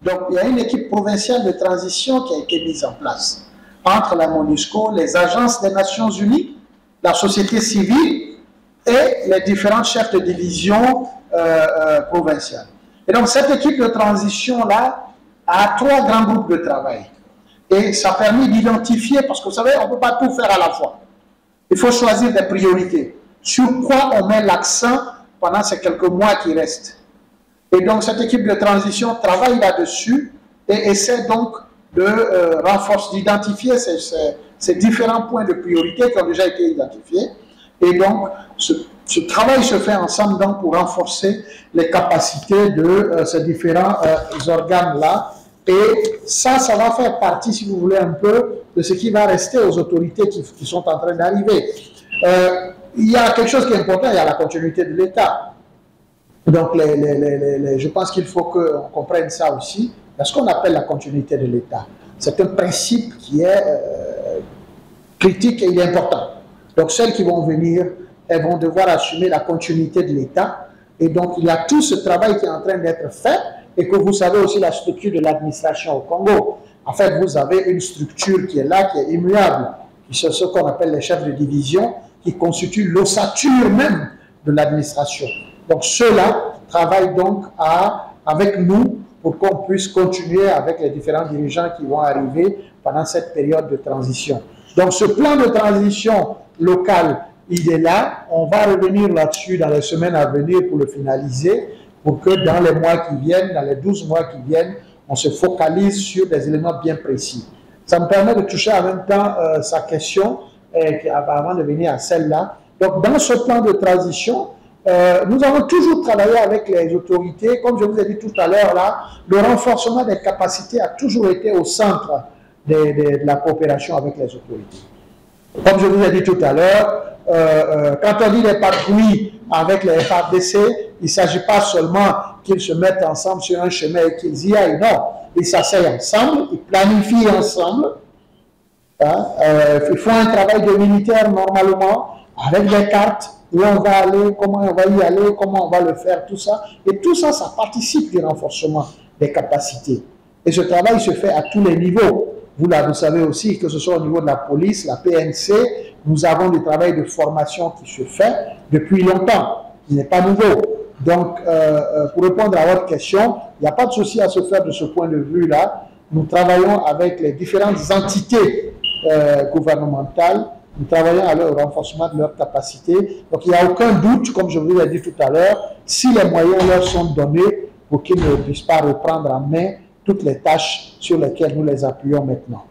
Donc, il y a une équipe provinciale de transition qui a été mise en place entre la MONUSCO, les agences des Nations Unies, la société civile et les différents chefs de division provinciales. Et donc, cette équipe de transition-là a 3 grands groupes de travail. Et ça a permis d'identifier, parce que vous savez, on ne peut pas tout faire à la fois. Il faut choisir des priorités. Sur quoi on met l'accent pendant ces quelques mois qui restent. Et donc, cette équipe de transition travaille là-dessus et essaie donc de renforcer, d'identifier ces différents points de priorité qui ont déjà été identifiés. Et donc, ce travail se fait ensemble donc, pour renforcer les capacités de ces différents organes-là. Et ça va faire partie, si vous voulez, un peu de ce qui va rester aux autorités qui sont en train d'arriver. Il y a quelque chose qui est important, il y a la continuité de l'État. Donc, je pense qu'il faut qu'on comprenne ça aussi. Il y a ce qu'on appelle la continuité de l'État. C'est un principe qui est critique et il est important. Donc, celles qui vont venir, elles vont devoir assumer la continuité de l'État. Et donc, il y a tout ce travail qui est en train d'être fait et que vous savez aussi la structure de l'administration au Congo. En fait, vous avez une structure qui est là, qui est immuable, qui sont ce qu'on appelle les chefs de division, qui constituent l'ossature même de l'administration. Donc, ceux-là travaillent donc avec nous pour qu'on puisse continuer avec les différents dirigeants qui vont arriver pendant cette période de transition. Donc, ce plan de transition local, il est là. On va revenir là-dessus dans les semaines à venir pour le finaliser, pour que dans les mois qui viennent, dans les 12 mois qui viennent, on se focalise sur des éléments bien précis. Ça me permet de toucher en même temps sa question, avant de venir à celle-là. Donc, dans ce plan de transition, nous avons toujours travaillé avec les autorités. Comme je vous ai dit tout à l'heure, là, le renforcement des capacités a toujours été au centre de la coopération avec les autorités. Comme je vous ai dit tout à l'heure, quand on dit les patrouilles avec les FARDC, il ne s'agit pas seulement qu'ils se mettent ensemble sur un chemin et qu'ils y aillent. Non, ils s'asseyent ensemble, ils planifient ensemble. Hein, ils font un travail de militaire normalement, avec des cartes, où on va aller, comment on va y aller, comment on va le faire, tout ça. Et tout ça, ça participe du renforcement des capacités. Et ce travail se fait à tous les niveaux. Vous savez aussi que ce soit au niveau de la police, la PNC, nous avons du travail de formation qui se fait depuis longtemps. Il n'est pas nouveau. Donc, pour répondre à votre question, il n'y a pas de souci à se faire de ce point de vue-là. Nous travaillons avec les différentes entités gouvernementales. Nous travaillons à leur renforcement de leurs capacités. Donc, il n'y a aucun doute, comme je vous l'ai dit tout à l'heure, si les moyens leur sont donnés pour qu'ils ne puissent pas reprendre en main toutes les tâches sur lesquelles nous les appuyons maintenant.